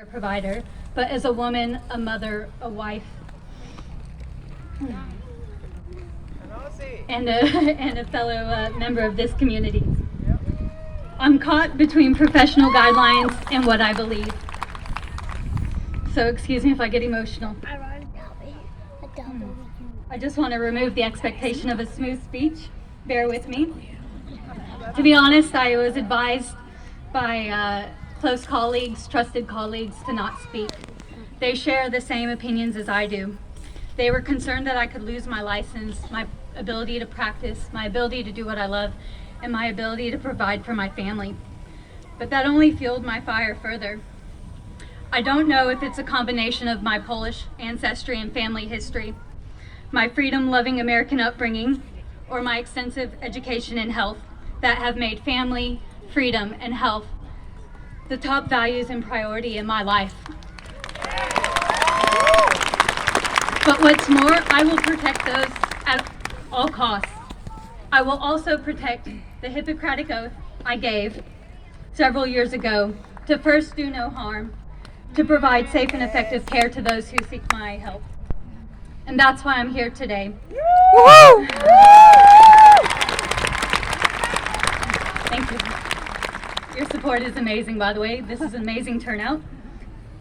provider, but as a woman, a mother, a wife, and a fellow member of this community. I'm caught between professional guidelines and what I believe. So excuse me if I get emotional. I just want to remove the expectation of a smooth speech. Bear with me. To be honest, I was advised by close colleagues, trusted colleagues, to not speak. They share the same opinions as I do. They were concerned that I could lose my license, my ability to practice, my ability to do what I love, and my ability to provide for my family. But that only fueled my fire further. I don't know if it's a combination of my Polish ancestry and family history, my freedom-loving American upbringing, or my extensive education in health that have made family, freedom, and health the top values and priority in my life. But what's more, I will protect those at all costs. I will also protect the Hippocratic Oath I gave several years ago to first do no harm, to provide safe and effective care to those who seek my help. And that's why I'm here today. Woo! Thank you. Your support is amazing, by the way. This is an amazing turnout.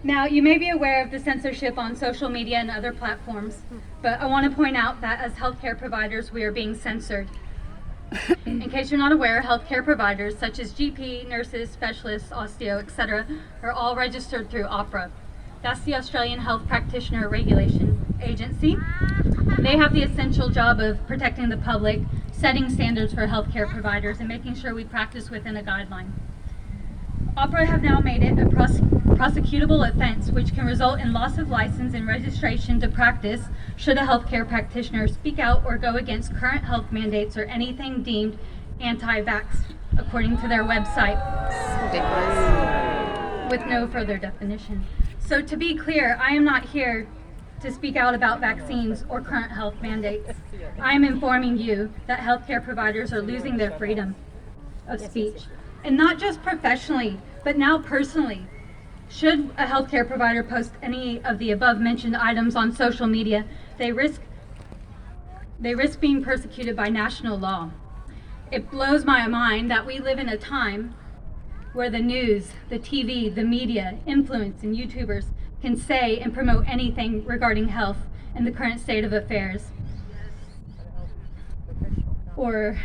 Now, you may be aware of the censorship on social media and other platforms, but I want to point out that as healthcare providers, we are being censored. In case you're not aware, healthcare providers such as GP, nurses, specialists, osteo, etc. are all registered through AHPRA. That's the Australian Health Practitioner Regulation Agency. They have the essential job of protecting the public, setting standards for healthcare providers, and making sure we practice within a guideline. AHPRA have now made it a prosecutable offense, which can result in loss of license and registration to practice should a healthcare practitioner speak out or go against current health mandates or anything deemed anti-vax, according to their website, with no further definition. So to be clear, I am not here to speak out about vaccines or current health mandates. I am informing you that healthcare providers are losing their freedom of speech. And not just professionally, but now personally. Should a healthcare provider post any of the above mentioned items on social media, they risk being persecuted by national law. It blows my mind that we live in a time where the news, the TV, the media, influence, and YouTubers can say and promote anything regarding health and the current state of affairs. Or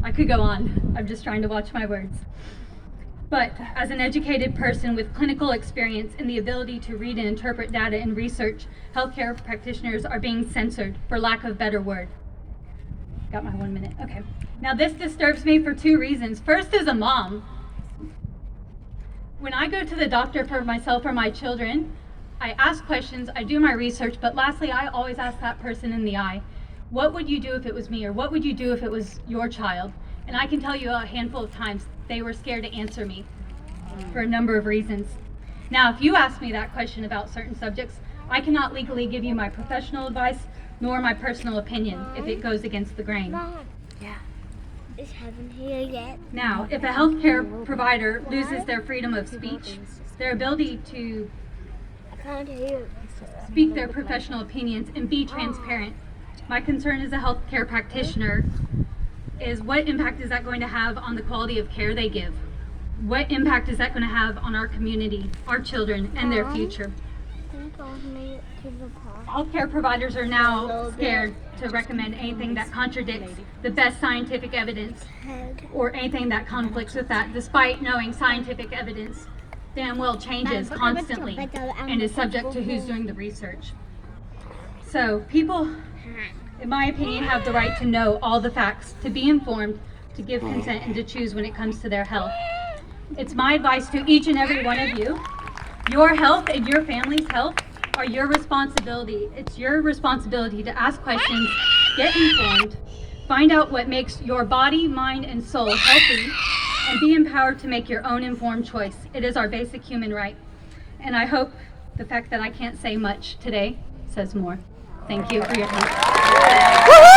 I could go on. I'm just trying to watch my words. But as an educated person with clinical experience and the ability to read and interpret data and research, healthcare practitioners are being censored, for lack of a better word. Got my 1 minute, okay. Now this disturbs me for two reasons. First, as a mom, when I go to the doctor for myself or my children, I ask questions, I do my research, but lastly, I always ask that person in the eye, what would you do if it was me, or what would you do if it was your child? And I can tell you a handful of times they were scared to answer me for a number of reasons. Now, if you ask me that question about certain subjects, I cannot legally give you my professional advice nor my personal opinion if it goes against the grain. Yeah. Is heaven here yet? Now, if a healthcare provider loses their freedom of speech, their ability to I can't hear. speak their professional opinions and be transparent, my concern as a healthcare practitioner is what impact is that going to have on the quality of care they give? What impact is that going to have on our community, our children, and their future? Healthcare providers are now scared to recommend anything that contradicts the best scientific evidence or anything that conflicts with that, despite knowing scientific evidence damn well changes constantly and is subject to who's doing the research. So people, in my opinion, have the right to know all the facts, to be informed, to give consent, and to choose when it comes to their health. It's my advice to each and every one of you, your health and your family's health are your responsibility. It's your responsibility to ask questions, get informed, find out what makes your body, mind, and soul healthy, and be empowered to make your own informed choice. It is our basic human right. And I hope the fact that I can't say much today says more. Thank you for your time.